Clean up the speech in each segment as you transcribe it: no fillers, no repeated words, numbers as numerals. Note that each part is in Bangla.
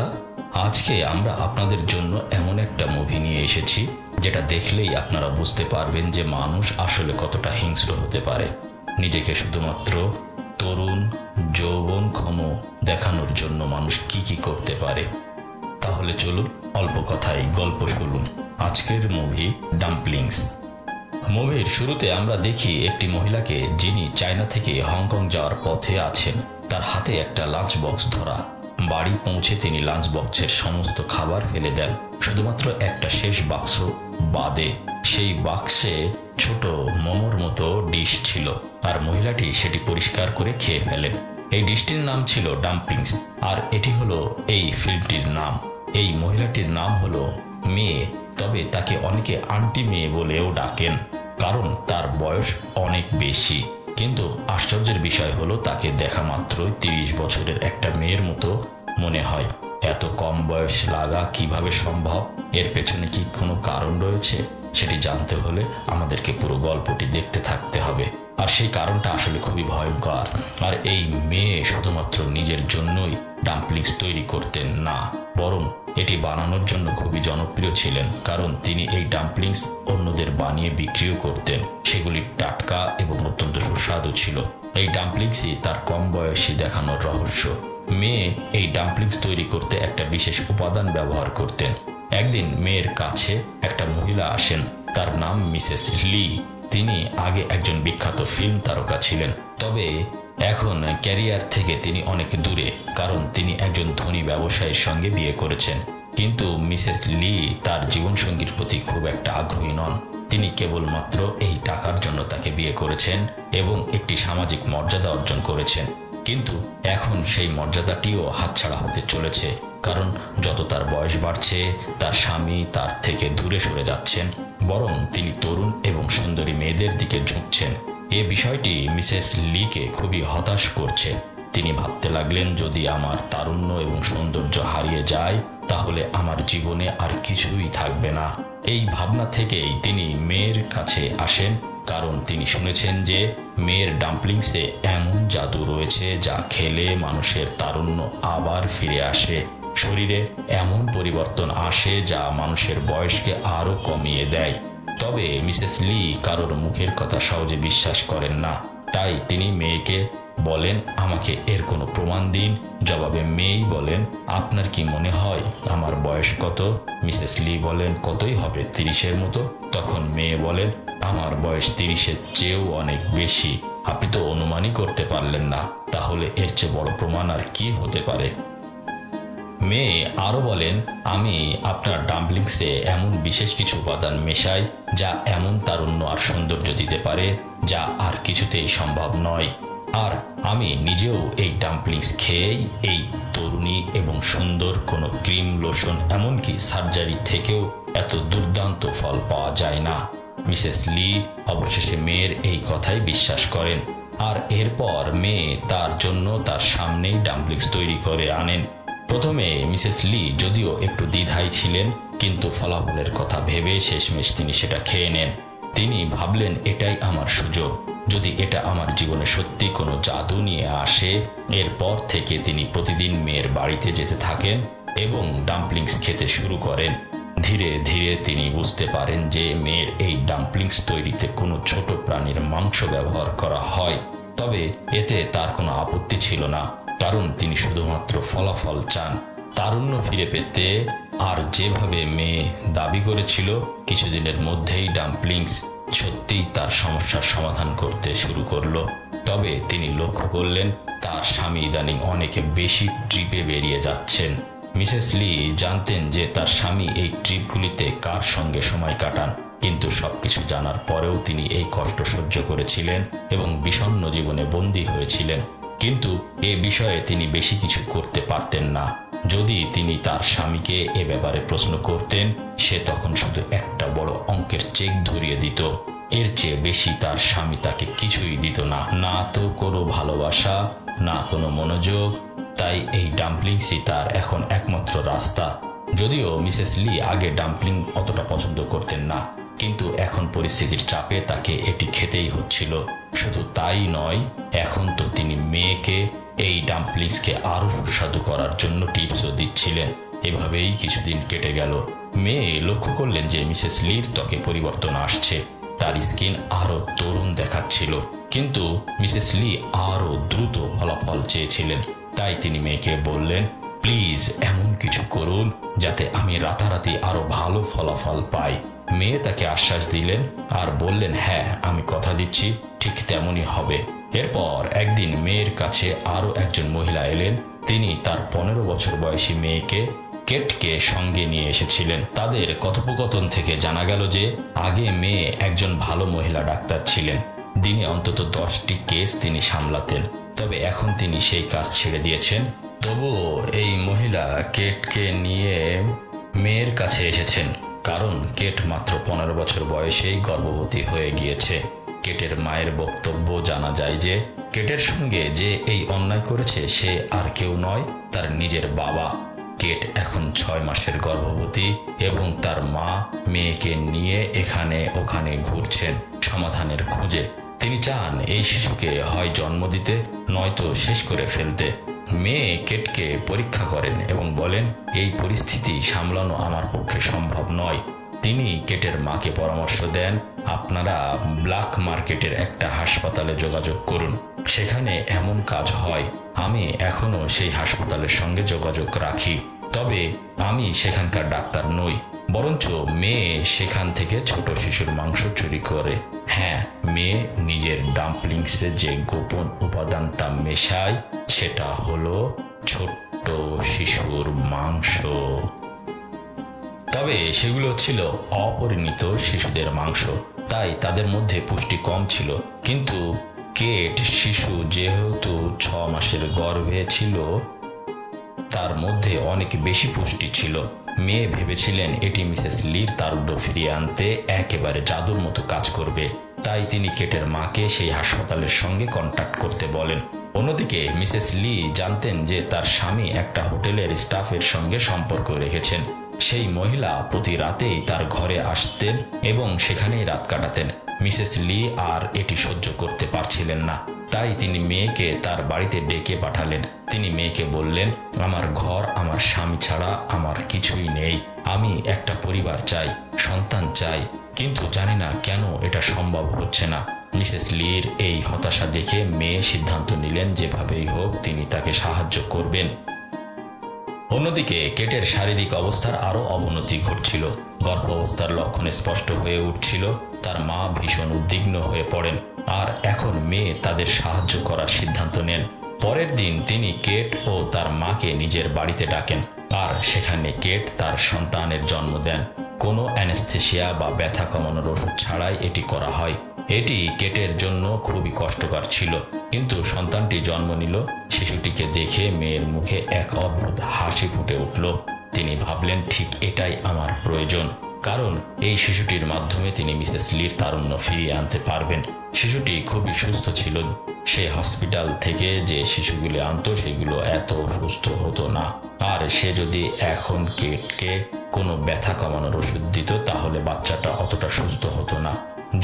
শ্রোতা, আজকে আমরা আপনাদের জন্য এমন একটা মুভি নিয়ে এসেছি যেটা দেখলেই আপনারা বুঝতে পারবেন যে মানুষ আসলে কতটা হিংস্র হতে পারে, নিজেকে শুধুমাত্র তরুণ যৌবনক্ষম দেখানোর জন্য মানুষ কি কি করতে পারে। তাহলে চলুন অল্প কথায় গল্প শুনুন। আজকের মুভি ডাম্পলিংস। মুভির শুরুতে আমরা দেখি একটি মহিলাকে, যিনি চায়না থেকে হংকং যাওয়ার পথে আছেন। তার হাতে একটা লাঞ্চ বক্স ধরা। বাড়ি পৌঁছে তিনি লাঞ্চ বক্সের সমস্ত খাবার ফেলে দেন, শুধুমাত্র একটা শেষ বাক্স বাদে। সেই বাক্সে ছোট মোমোর মতো ডিশ ছিল, আর মহিলাটি সেটি পরিষ্কার করে খেয়ে ফেলেন। এই ডিশটির নাম ছিল ডাম্পলিংস, আর এটি হলো এই ফিল্মটির নাম। এই মহিলাটির নাম হলো মেয়ে, তবে তাকে অনেকে আন্টি মেয়ে বলেও ডাকেন, কারণ তার বয়স অনেক বেশি। কিন্তু আশ্চর্যের বিষয় হলো তাকে দেখা মাত্রই 30 বছরের একটা মেয়ের মতো মনে হয়। এত কম বয়স লাগা কিভাবে সম্ভব? এর পেছনে কি কোনো কারণ রয়েছে? সেটি জানতে হলে আমাদেরকে পুরো গল্পটি দেখতে থাকতে হবে। আর সেই কারণটা আসলে খুবই ভয়ঙ্কর। আর এই মেয়ে শুধুমাত্র নিজের জন্যই ডাম্পলিংস তৈরি করতেন না, বরং এটি বানানোর জন্য খুবই জনপ্রিয় ছিলেন, কারণ তিনি এই ডাম্পলিংস অন্যদের বানিয়ে বিক্রিও করতেন। সেগুলি টাটকা এবং অত্যন্ত সুস্বাদু ছিল। এই ডাম্পলিংসই তার কম বয়সী দেখানোর রহস্য। মেয়ে এই ডাম্পলিংস তৈরি করতে একটা বিশেষ উপাদান ব্যবহার করতেন। একদিন মেয়ের কাছে একটা মহিলা আসেন, তার নাম মিসেস লি। তিনি আগে একজন বিখ্যাত ফিল্ম তারকা ছিলেন, তবে এখন ক্যারিয়ার থেকে তিনি অনেক দূরে, কারণ তিনি একজন ধনী ব্যবসায়ীর সঙ্গে বিয়ে করেছেন। কিন্তু মিসেস লি তার জীবনসঙ্গীর প্রতি খুব একটা আগ্রহী নন। তিনি কেবলমাত্র এই টাকার জন্য তাকে বিয়ে করেছেন এবং একটি সামাজিক মর্যাদা অর্জন করেছেন। কিন্তু এখন সেই মর্যাদাটিও হাতছাড়া হতে চলেছে, কারণ যত তার বয়স বাড়ছে তার স্বামী তার থেকে দূরে সরে যাচ্ছেন, বরং তিনি তরুণ এবং সুন্দরী মেয়েদের দিকে ঝুঁকছেন। এ বিষয়টি মিসেস লিকে খুবই হতাশ করছে। তিনি ভাবতে লাগলেন, যদি আমার তারুণ্য এবং সৌন্দর্য হারিয়ে যায় তাহলে আমার জীবনে আর কিছুই থাকবে না। এই ভাবনা থেকেই তিনি মেয়ের কাছে আসেন, কারণ তিনি শুনেছেন যে মেয়ের ডাম্পলিংসে এমন জাদু রয়েছে যা খেলে মানুষের তারুণ্য আবার ফিরে আসে। শরীরে এমন পরিবর্তন আসে যা মানুষের বয়সকে আরও কমিয়ে দেয়। তবে মিসেস লি কারোর মুখের কথা সহজে বিশ্বাস করেন না, তাই তিনি মেয়েকে বলেন, আমাকে এর কোনো প্রমাণ দিন। জবাবে মেয়েই বলেন, আপনার কি মনে হয় আমার বয়স কত? মিসেস লি বলেন, কতই হবে, 30-এর মতো। তখন মেয়ে বলেন, আমার বয়স 30-এর চেয়েও অনেক বেশি। আপনি তো অনুমানই করতে পারলেন না, তাহলে এর চেয়ে বড় প্রমাণ আর কি হতে পারে? মেয়ে আরও বলেন, আমি আপনার ডাম্পলিংসে এমন বিশেষ কিছু উপাদান মেশাই যা এমন তারুণ্য আর সৌন্দর্য দিতে পারে যা আর কিছুতেই সম্ভব নয়। আর আমি নিজেও এই ডাম্পলিংস খেয়েই এই তরুণী এবং সুন্দর কোনো ক্রিম, লোশন, এমনকি সার্জারি থেকেও এত দুর্দান্ত ফল পাওয়া যায় না। মিসেস লি অবশেষে মেয়ের এই কথাই বিশ্বাস করেন, আর এরপর মেয়ে তার জন্য তার সামনেই ডাম্পলিংস তৈরি করে আনেন। প্রথমে মিসেস লি যদিও একটু দ্বিধায় ছিলেন, কিন্তু ফলাফলের কথা ভেবে শেষমেশ তিনি সেটা খেয়ে নেন। তিনি ভাবলেন, এটাই আমার সুযোগ। যদি এটা আমার জীবনে সত্যি কোনো জাদু নিয়ে আসে। এরপর থেকে তিনি প্রতিদিন মেয়ের বাড়িতে যেতে থাকেন এবং ডাম্পলিংস খেতে শুরু করেন। ধীরে ধীরে তিনি বুঝতে পারেন যে মেয়ের এই ডাম্পলিংস তৈরিতে কোনো ছোট প্রাণীর মাংস ব্যবহার করা হয়, তবে এতে তার কোনো আপত্তি ছিল না, কারণ তিনি শুধুমাত্র ফলাফল চান, তারুণ্য ফিরে পেতে। আর যেভাবে মেয়ে দাবি করেছিল, কিছুদিনের মধ্যেই ডাম্পলিংস সত্যিই তার সমস্যার সমাধান করতে শুরু করলো। তবে তিনি লক্ষ্য করলেন তার স্বামী ইদানিং অনেক বেশি ট্রিপে বেরিয়ে যাচ্ছেন। মিসেস লি জানতেন যে তার স্বামী এই ট্রিপগুলিতে কার সঙ্গে সময় কাটান, কিন্তু সবকিছু জানার পরেও তিনি এই কষ্ট সহ্য করেছিলেন এবং বিষণ্ণ জীবনে বন্দী হয়েছিলেন। কিন্তু এ বিষয়ে তিনি বেশি কিছু করতে পারতেন না। যদি তিনি তার স্বামীকে এ ব্যাপারে প্রশ্ন করতেন, সে তখন শুধু একটা বড় অঙ্কের চেক ধরিয়ে দিত। এর চেয়ে বেশি তার স্বামী তাকে কিছুই দিত না, না তো কোনো ভালোবাসা, না কোনো মনোযোগ। তাই এই ডাম্পলিংসই তার এখন একমাত্র রাস্তা। যদিও মিসেস লি আগে ডাম্পলিং অতটা পছন্দ করতেন না, কিন্তু এখন পরিস্থিতির চাপে তাকে এটি খেতেই হচ্ছিল। শুধু তাই নয়, এখন তো তিনি মেয়েকে এই ডাম্পলিংসকে আরও সুস্বাদু করার জন্য টিপসও দিচ্ছিলেন। এভাবেই কিছুদিন কেটে গেল। মেয়ে লক্ষ্য করলেন যে মিসেস লির ত্বকে পরিবর্তন আসছে, তার স্কিন আরও তরুণ দেখাচ্ছিল। কিন্তু মিসেস লি আরও দ্রুত ফলাফল চেয়েছিলেন। তাই তিনি মেয়েকে বললেন, প্লিজ এমন কিছু করুন যাতে আমি রাতারাতি আরো ভালো ফলাফল পাই। মেয়ে তাকে আশ্বাস দিলেন আর বললেন, হ্যাঁ আমি কথা দিচ্ছি ঠিক তেমনই হবে। এরপর একদিন মেয়ের কাছে আরো একজন মহিলা এলেন। তিনি তার 15 বছর বয়সী মেয়েকে কেটকে সঙ্গে নিয়ে এসেছিলেন। তাদের কথোপকথন থেকে জানা গেল যে আগে মেয়ে একজন ভালো মহিলা ডাক্তার ছিলেন। দিনে অন্তত 10টি কেস তিনি সামলাতেন, তবে এখন তিনি সেই কাজ ছেড়ে দিয়েছেন। তবুও এই মহিলা কেটকে নিয়ে মেয়ের কাছে এসেছেন, কারণ কেট মাত্র 15 বছর বয়সেই গর্ভবতী হয়ে গিয়েছে। কেটের মায়ের বক্তব্য জানা যায় যে কেটের সঙ্গে যে এই অন্যায় করেছে সে আর কেউ নয়, তার নিজের বাবা। কেট এখন 6 মাসের গর্ভবতী এবং তার মা মেয়েকে নিয়ে এখানে ওখানে ঘুরছেন সমাধানের খোঁজে। তিনি চান এই শিশুকে হয় জন্ম দিতে নয়তো শেষ করে ফেলতে। মেয়ে কেটকে পরীক্ষা করেন এবং বলেন, এই পরিস্থিতি সামলানো আমার পক্ষে সম্ভব নয়। তিনি কেটের মাকে পরামর্শ দেন, আপনারা ব্ল্যাক মার্কেটের একটা হাসপাতালে যোগাযোগ করুন, সেখানে এমন কাজ হয়। আমি এখনো সেই হাসপাতালের সঙ্গে যোগাযোগ রাখি, তবে আমি সেখানকার ডাক্তার নই, বরঞ্চ মেয়ে সেখান থেকে ছোট শিশুর মাংস চুরি করে। হ্যাঁ, মেয়ে নিজের ডাম্পলিংসে যে গোপন উপাদানটা মেশায় সেটা হলো ছোট্ট শিশুর মাংস। তবে সেগুলো ছিল অপরিণত শিশুদের মাংস, তাই তাদের মধ্যে পুষ্টি কম ছিল। কিন্তু কেট শিশু যেহেতু 6 মাসের গর্ভে ছিল, তার মধ্যে অনেক বেশি পুষ্টি ছিল। মেয়ে ভেবেছিলেন এটি মিসেস লির তারুণ্য ফিরিয়ে আনতে একেবারে জাদুর মতো কাজ করবে, তাই তিনি কেটের মাকে সেই হাসপাতালের সঙ্গে কন্ট্যাক্ট করতে বলেন। অন্যদিকে মিসেস লি জানতেন যে তার স্বামী একটা হোটেলের স্টাফের সঙ্গে সম্পর্ক রেখেছেন। সেই মহিলা প্রতি রাতেই তার ঘরে আসতেন এবং সেখানেই রাত কাটাতেন। মিসেস লি আর এটি সহ্য করতে পারছিলেন না, তাই তিনি মেয়েকে তার বাড়িতে ডেকে পাঠালেন। তিনি মেয়েকে বললেন, আমার ঘর, আমার স্বামী ছাড়া আমার কিছুই নেই। আমি একটা পরিবার চাই, সন্তান চাই, কিন্তু জানি না কেন এটা সম্ভব হচ্ছে না। মিসেস লির এই হতাশা দেখে মেয়ে সিদ্ধান্ত নিলেন যেভাবেই হোক তিনি তাকে সাহায্য করবেন। অন্যদিকে কেটের শারীরিক অবস্থার আরও অবনতি ঘটছিল। গর্ভাবস্থার লক্ষণ স্পষ্ট হয়ে উঠছিল। তার মা ভীষণ উদ্বিগ্ন হয়ে পড়েন আর এখন মেয়ে তাদের সাহায্য করার সিদ্ধান্ত নেন। পরের দিন তিনি কেট ও তার মাকে নিজের বাড়িতে ডাকেন আর সেখানে কেট তার সন্তানের জন্ম দেন। কোনো অ্যানেস্থেসিয়া বা ব্যথা কমানোর ওষুধ ছাড়াই এটি করা হয়। এটি কেটের জন্য খুবই কষ্টকর ছিল, কিন্তু সন্তানটি জন্ম নিল। শিশুটিকে দেখে মেয়ের মুখে এক অদ্ভুত হাসি ফুটে উঠল। তিনি ভাবলেন, ঠিক এটাই আমার প্রয়োজন, কারণ এই শিশুটির মাধ্যমে তিনি মিসেস লির তারুণ্য ফিরিয়ে আনতে পারবেন। শিশুটি খুবই সুস্থ ছিল। সে হসপিটাল থেকে যে শিশুগুলো আনতো সেগুলো এত সুস্থ হতো না, আর সে যদি এখন কেটকে কোনো ব্যথা কমানোর ওষুধ দিত তাহলে বাচ্চাটা অতটা সুস্থ হতো না।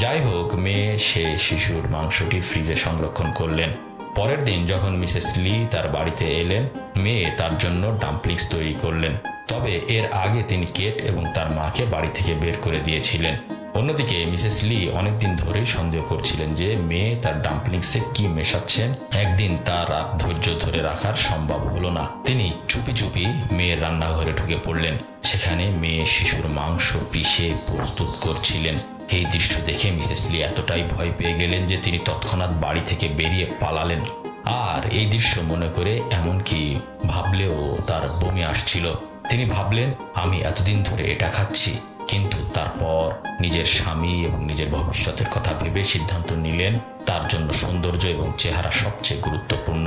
যাই হোক, মেয়ে সে শিশুর মাংসটি ফ্রিজে সংরক্ষণ করলেন। পরের দিন যখন মিসেস লি তার বাড়িতে এলেন, মেয়ে তার জন্য ডাম্পলিংস তৈরি করলেন। তবে এর আগে তিনি কেট এবং তার মাকে বাড়ি থেকে বের করে দিয়েছিলেন। অন্যদিকে মিসেস লি অনেকদিন ধরেই সন্দেহ করছিলেন যে মেয়ে তার ডাম্পলিংসে কি মেশাচ্ছেন। একদিন তার আর ধৈর্য ধরে রাখার সম্ভব হলো না। তিনি চুপি চুপি মেয়ের রান্নাঘরে ঢুকে পড়লেন। সেখানে মেয়ে শিশুর মাংস পিষে প্রস্তুত করছিলেন। এই দৃশ্য দেখে মিসেস লি এতটাই ভয় পেয়ে গেলেন যে তিনি তৎক্ষণাৎ বাড়ি থেকে বেরিয়ে পালালেন। আর এই দৃশ্য মনে করে এমনকি ভাবলেও তার বমি আসছিল। তিনি ভাবলেন, আমি এতদিন ধরে এটা খাচ্ছি, কিন্তু তারপর নিজের স্বামী এবং নিজের ভবিষ্যতের কথা ভেবে সিদ্ধান্ত নিলেন তার জন্য সৌন্দর্য এবং চেহারা সবচেয়ে গুরুত্বপূর্ণ।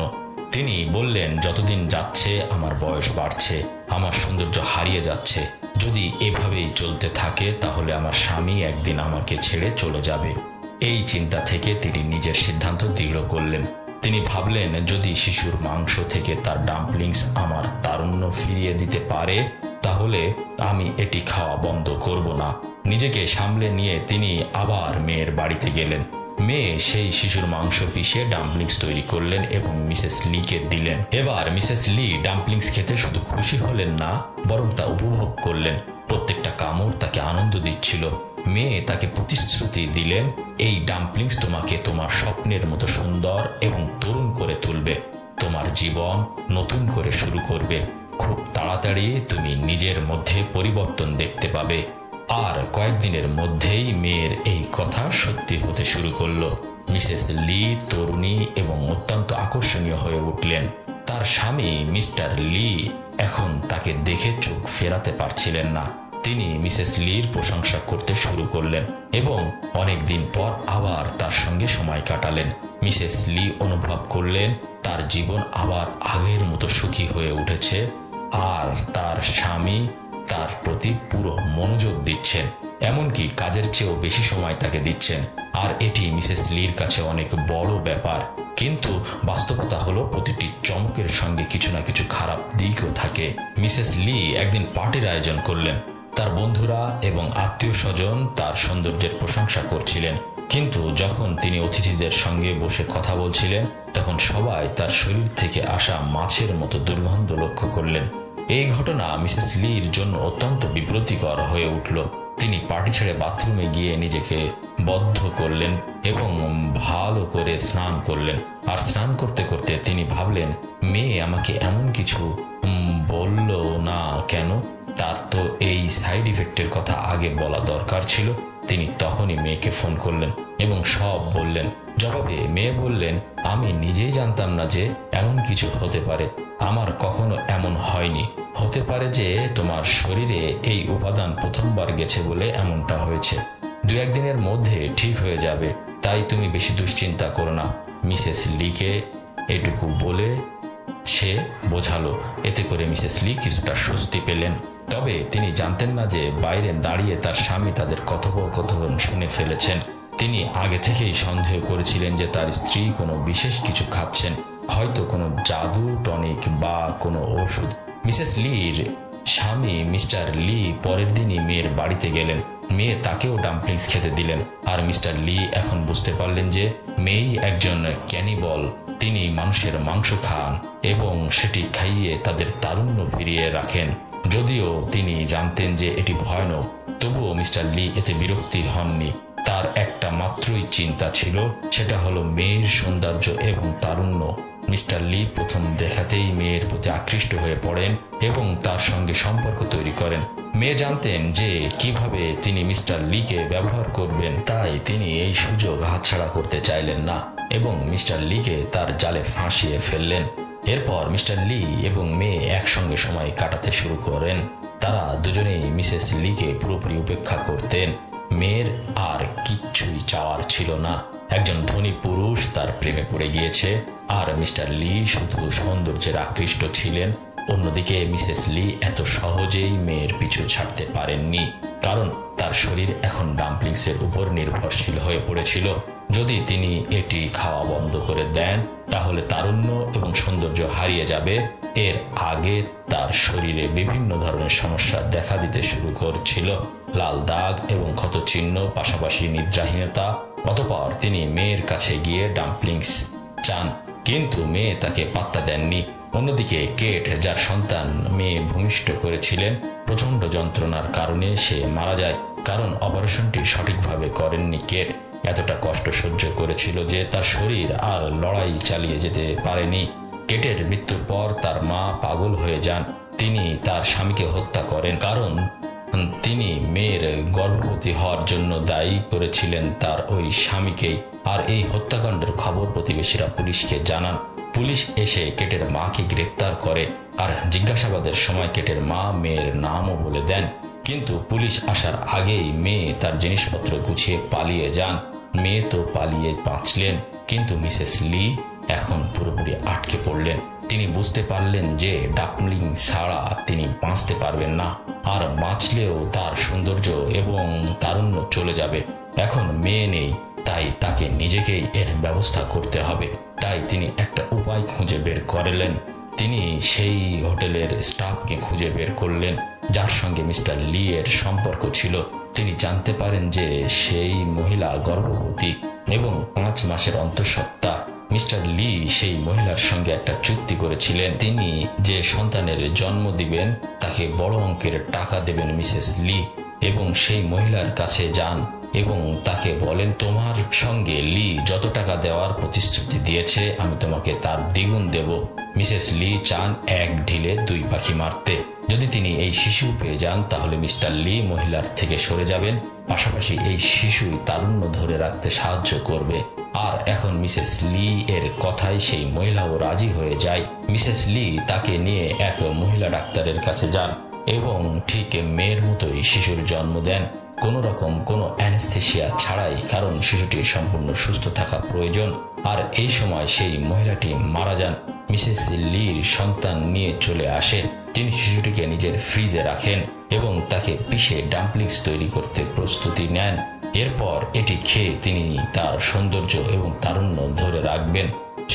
তিনি বললেন, যতদিন যাচ্ছে আমার বয়স বাড়ছে, আমার সৌন্দর্য হারিয়ে যাচ্ছে। যদি এভাবেই চলতে থাকে তাহলে আমার স্বামী একদিন আমাকে ছেড়ে চলে যাবে। এই চিন্তা থেকে তিনি নিজের সিদ্ধান্ত দৃঢ় করলেন। তিনি ভাবলেন, যদি শিশুর মাংস থেকে তার ডাম্পলিংস আমার তারুণ্য ফিরিয়ে দিতে পারে তাহলে আমি এটি খাওয়া বন্ধ করব না। নিজেকে সামলে নিয়ে তিনি আবার মেয়ের বাড়িতে গেলেন। মেয়ে সেই শিশুর মাংস পিষে ডাম্পলিংস তৈরি করলেন এবং মিসেস লিকে দিলেন। এবার মিসেস লি ডাম্পলিংস খেতে শুধু খুশি হলেন না, বরং তা উপভোগ করলেন। প্রত্যেকটা কামড় তাকে আনন্দ দিচ্ছিল। মেয়ে তাকে প্রতিশ্রুতি দিলেন, এই ডাম্পলিংস তোমাকে তোমার স্বপ্নের মতো সুন্দর এবং তরুণ করে তুলবে। তোমার জীবন নতুন করে শুরু করবে। খুব তাড়াতাড়ি তুমি নিজের মধ্যে পরিবর্তন দেখতে পাবে। আর কয়েকদিনের মধ্যেই মেয়ের এই কথা সত্যি হতে শুরু করলো। মিসেস লি তরুণী এবং অত্যন্ত আকর্ষণীয় হয়ে উঠলেন। তার স্বামী মিস্টার লি এখন তাকে দেখে চোখ ফেরাতে পারছিলেন না। তিনি মিসেস লির প্রশংসা করতে শুরু করলেন এবং অনেকদিন পর আবার তার সঙ্গে সময় কাটালেন। মিসেস লি অনুভব করলেন তার জীবন আবার আগের মতো সুখী হয়ে উঠেছে, আর তার স্বামী তার প্রতি পুরো মনোযোগ দিচ্ছেন, এমনকি কাজের চেয়েও বেশি সময় তাকে দিচ্ছেন। আর এটি মিসেস লির কাছে অনেক বড় ব্যাপার। কিন্তু বাস্তবতা হলো প্রতিটি চমকের সঙ্গে কিছু না কিছু খারাপ দিকও থাকে। মিসেস লি একদিন পার্টির আয়োজন করলেন। তার বন্ধুরা এবং আত্মীয় স্বজন তার সৌন্দর্যের প্রশংসা করছিলেন, কিন্তু যখন তিনি অতিথিদের সঙ্গে বসে কথা বলছিলেন তখন সবাই তার শরীর থেকে আসা মাছের মতো দুর্গন্ধ লক্ষ্য করলেন। এই ঘটনা মিসেস লির জন্য অত্যন্ত বিব্রতিকর হয়ে উঠল। তিনি পার্টি ছেড়ে বাথরুমে গিয়ে নিজেকে বদ্ধ করলেন এবং ভালো করে স্নান করলেন। আর স্নান করতে করতে তিনি ভাবলেন, মেয়ে আমাকে এমন কিছু বলল না কেন? তার তো এই সাইড ইফেক্টের কথা আগে বলা দরকার ছিল। তিনি তখনই মেয়েকে ফোন করলেন এবং সব বললেন। জবাবে মেয়ে বললেন, আমি নিজেই জানতাম না যে এমন কিছু হতে পারে। আমার কখনো এমন হয়নি। হতে পারে যে তোমার শরীরে এই উপাদান প্রথমবার গেছে বলে এমনটা হয়েছে। 2-1 দিনের মধ্যে ঠিক হয়ে যাবে, তাই তুমি বেশি দুশ্চিন্তা করো না। মিসেস লিকে এটুকু বলে সে বোঝালো। এতে করে মিসেস লি কিছুটা স্বস্তি পেলেন। তবে তিনি জানতেন না যে বাইরে দাঁড়িয়ে তার স্বামী তাদের কথোপকথন শুনে ফেলেছেন। তিনি আগে থেকেই সন্দেহ করেছিলেন যে তার স্ত্রী কোনো বিশেষ কিছু খাচ্ছেন, হয়তো কোনো জাদু টনিক বা কোনো ওষুধ। মিসেস লির স্বামী মিস্টার লি পরের দিনই মেয়ের বাড়িতে গেলেন। মেয়ে তাকেও ডাম্পলিংস খেতে দিলেন। আর মিস্টার লি এখন বুঝতে পারলেন যে মেয়েই একজন ক্যানিবল। তিনি মানুষের মাংস খান এবং সেটি খাইয়ে তাদের তারুণ্য ফিরিয়ে রাখেন। যদিও তিনি জানতেন যে এটি ভয়ানক, তবুও মিস্টার লি এতে বিরক্তি হননি। তার একটা মাত্রই চিন্তা ছিল, সেটা হলো মেয়ের সৌন্দর্য এবং তারুণ্য। মিস্টার লি প্রথম দেখাতেই মেয়ের প্রতি আকৃষ্ট হয়ে পড়েন এবং তার সঙ্গে সম্পর্ক তৈরি করেন। মেয়ে জানতেন যে কিভাবে তিনি মিস্টার লিকে ব্যবহার করবেন, তাই তিনি এই সুযোগ হাতছাড়া করতে চাইলেন না এবং মিস্টার লিকে তার জালে ফাঁসিয়ে ফেললেন। এরপর মিস্টার লি এবং মেয়ে একসঙ্গে সময় কাটাতে শুরু করেন। তারা দুজনেই মিসেস লিকে পুরোপুরি উপেক্ষা করতেন। মেয়ের আর কিচ্ছুই চাওয়ার ছিল না। একজন ধনী পুরুষ তার প্রেমে পড়ে গিয়েছে, আর মিস্টার লি শুধু সৌন্দর্যের আকৃষ্ট ছিলেন। অন্যদিকে মিসেস লি এত সহজেই মেয়ের পিছু ছাড়তে পারেননি, কারণ তার শরীর এখন ডাম্পলিংসের উপর নির্ভরশীল হয়ে পড়েছিল। যদি তিনি এটি খাওয়া বন্ধ করে দেন তাহলে তারুণ্য এবং সৌন্দর্য হারিয়ে যাবে। এর আগে তার শরীরে বিভিন্ন ধরনের সমস্যা দেখা দিতে শুরু করছিল, লাল দাগ এবং ক্ষতচিহ্ন, পাশাপাশি নিদ্রাহীনতা। অতঃপর তিনি মেয়ের কাছে গিয়ে ডাম্পলিংস চান, কিন্তু মেয়ে তাকে পাত্তা দেননি। অন্যদিকে কেট, যার সন্তান মেয়ে ভূমিষ্ঠ করেছিলেন, প্রচণ্ড যন্ত্রণার কারণে সে মারা যায়, কারণ অপারেশনটি সঠিকভাবে করেননি কেট। এতটা কষ্ট সহ্য করেছিল যে তার শরীর আর লড়াই চালিয়ে যেতে পারেনি। কেটের মৃত্যুর পর তার মা পাগল হয়ে যান। তিনি তার স্বামীকে হত্যা করেন, কারণ তিনি মেয়ের গর্ভবতী হওয়ার জন্য দায়ী করেছিলেন তার ওই স্বামীকেই। আর এই হত্যাকাণ্ডের খবর প্রতিবেশীরা পুলিশকে জানান। পুলিশ এসে কেটের মাকে গ্রেপ্তার করে, আর জিজ্ঞাসাবাদের সময় কেটের মা মেয়ের নামও বলে দেন। কিন্তু পুলিশ আসার আগেই মেয়ে তার জিনিসপত্র গুছিয়ে পালিয়ে যান। মেয়ে তো পালিয়ে বাঁচলেন, কিন্তু মিসেস লি এখন পুরোপুরি আটকে পড়লেন। তিনি বুঝতে পারলেন যে ডাম্পলিং ছাড়া তিনি বাঁচতে পারবেন না, আর বাঁচলেও তার সৌন্দর্য এবং তারুণ্য চলে যাবে। এখন মেয়ে নেই, তাই তাকে নিজেকেই এর ব্যবস্থা করতে হবে। তাই তিনি একটা উপায় খুঁজে বের করলেন। তিনি সেই হোটেলের স্টাফকে খুঁজে বের করলেন যার সঙ্গে মিস্টার লি এর সম্পর্ক ছিল। তিনি জানতে পারেন যে সেই মহিলা গর্ভবতী। এবং 5 মাসের অন্তঃসত্ত্বা মিস্টার লি সেই মহিলার সঙ্গে একটা চুক্তি করেছিলেন। তিনি যে সন্তানের জন্ম দিবেন তাকে বড় অঙ্কের টাকা দেবেন মিসেস লি, এবং সেই মহিলার কাছে যান এবং তাকে বলেন, তোমার সঙ্গে লি যত টাকা দেওয়ার প্রতিশ্রুতি দিয়েছে আমি তোমাকে তার দ্বিগুণ দেব। মিসেস লি চান এক ঢিলে 2 পাখি মারতে। যদি তিনি এই শিশু পেয়ে যান তাহলে মিস্টার লি মহিলার থেকে সরে যাবেন, পাশাপাশি এই শিশুই তারুণ্য ধরে রাখতে সাহায্য করবে। আর এখন মিসেস লি এর কথাই সেই মহিলাও রাজি হয়ে যায়। মিসেস লি তাকে নিয়ে এক মহিলা ডাক্তারের কাছে যান এবং ঠিক মেয়ের মতোই শিশুর জন্ম দেন, কোনো অ্যানেস্থেশিয়া ছাড়াই, কারণ শিশুটির সম্পূর্ণ সুস্থ থাকা প্রয়োজন। আর এই সময় সেই মহিলাটি মারা যান। মিসেস লির সন্তান নিয়ে চলে আসেন। তিনি শিশুটিকে নিজের ফ্রিজে রাখেন এবং তাকে পিষে ডাম্পলিংস তৈরি করতে প্রস্তুতি নেন। এরপর এটি খেয়ে তিনি তার সৌন্দর্য এবং তারুণ্য ধরে রাখবেন।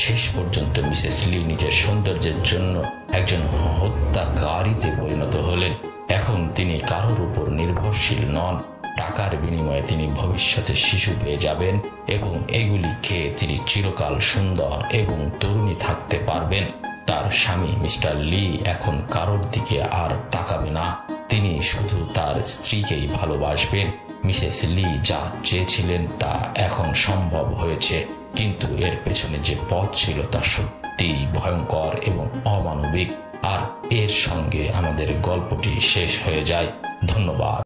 শেষ পর্যন্ত মিসেস লি নিজের সৌন্দর্যের জন্য একজন হত্যাকারীতে পরিণত হলেন। এখন তিনি কারোর উপর নির্ভরশীল নন। টাকার বিনিময়ে তিনি ভবিষ্যতে শিশু পেয়ে যাবেন এবং এগুলি খেয়ে তিনি চিরকাল সুন্দর এবং তরুণী থাকতে পারবেন। তার স্বামী মিস্টার লি এখন কারোর দিকে আর তাকাবে না, তিনি শুধু তার স্ত্রীকেই ভালোবাসবেন। মিসেস লি যা চেয়েছিলেন তা এখন সম্ভব হয়েছে, কিন্তু এর পেছনে যে পথ ছিল তা সত্যি ভয়ঙ্কর এবং অমানবিক। আর এর সঙ্গে আমাদের গল্পটি শেষ হয়ে যায়। ধন্যবাদ।